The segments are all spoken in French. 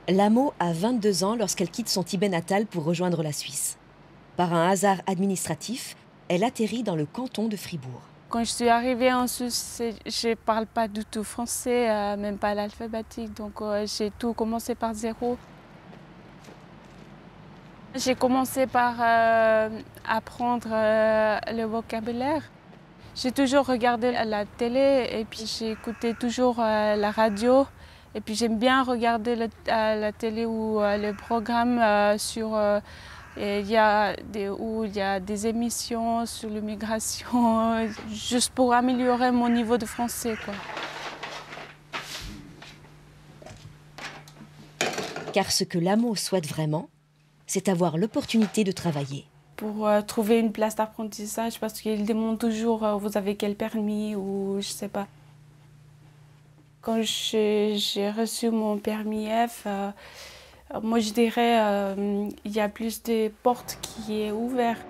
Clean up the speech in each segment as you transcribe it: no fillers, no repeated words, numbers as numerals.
Lamo a 22 ans lorsqu'elle quitte son Tibet natal pour rejoindre la Suisse. Par un hasard administratif, elle atterrit dans le canton de Fribourg. Quand je suis arrivée en Suisse, je ne parle pas du tout français, même pas l'alphabétique, donc j'ai tout commencé par zéro. J'ai commencé par apprendre le vocabulaire. J'ai toujours regardé la télé et puis j'écoutais toujours la radio. Et puis j'aime bien regarder la télé ou le programme où il y a des émissions sur l'immigration, juste pour améliorer mon niveau de français, quoi. Car ce que Lamo souhaite vraiment, c'est avoir l'opportunité de travailler. Pour trouver une place d'apprentissage, parce qu'ils demandent toujours vous avez quel permis ou je sais pas. Quand j'ai reçu mon permis F, moi je dirais il y a plus de portes qui est ouvertes.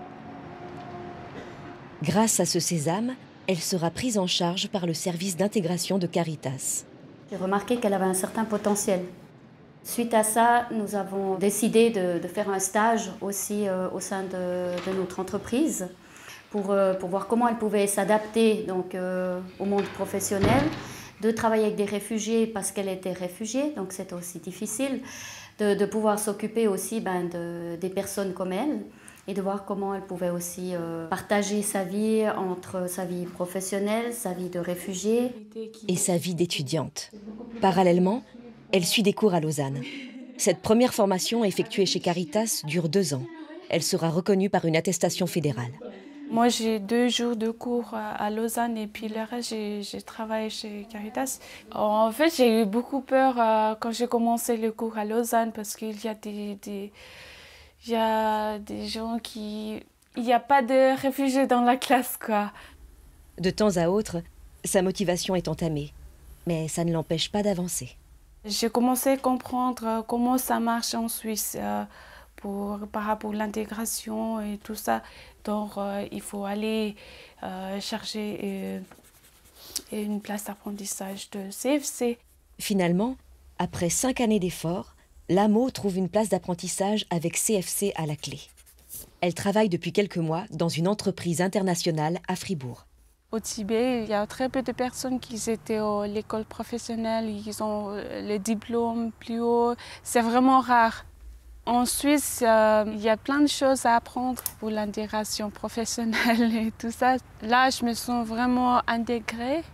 Grâce à ce sésame, elle sera prise en charge par le service d'intégration de Caritas. J'ai remarqué qu'elle avait un certain potentiel. Suite à ça, nous avons décidé de faire un stage aussi au sein de notre entreprise pour voir comment elle pouvait s'adapter donc, au monde professionnel, de travailler avec des réfugiés parce qu'elle était réfugiée, donc c'était aussi difficile, de pouvoir s'occuper aussi des personnes comme elle et de voir comment elle pouvait aussi partager sa vie entre sa vie professionnelle, sa vie de réfugiée et sa vie d'étudiante. Parallèlement, elle suit des cours à Lausanne. Cette première formation effectuée chez Caritas dure 2 ans. Elle sera reconnue par une attestation fédérale. Moi, j'ai 2 jours de cours à Lausanne et puis le reste, j'ai travaillé chez Caritas. En fait, j'ai eu beaucoup peur quand j'ai commencé le cours à Lausanne parce qu'il y a des gens qui... Il n'y a pas de réfugiés dans la classe, quoi. De temps à autre, sa motivation est entamée, mais ça ne l'empêche pas d'avancer. J'ai commencé à comprendre comment ça marche en Suisse par rapport à l'intégration et tout ça. Donc, il faut aller chercher une place d'apprentissage de CFC. Finalement, après 5 années d'efforts, Lamo trouve une place d'apprentissage avec CFC à la clé. Elle travaille depuis quelques mois dans une entreprise internationale à Fribourg. Au Tibet, il y a très peu de personnes qui étaient à l'école professionnelle, ils ont le diplôme plus haut. C'est vraiment rare. En Suisse, il y a plein de choses à apprendre pour l'intégration professionnelle et tout ça. Là, je me sens vraiment intégrée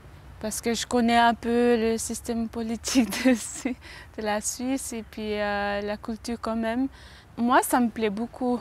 parce que je connais un peu le système politique de la Suisse et puis la culture quand même. Moi, ça me plaît beaucoup.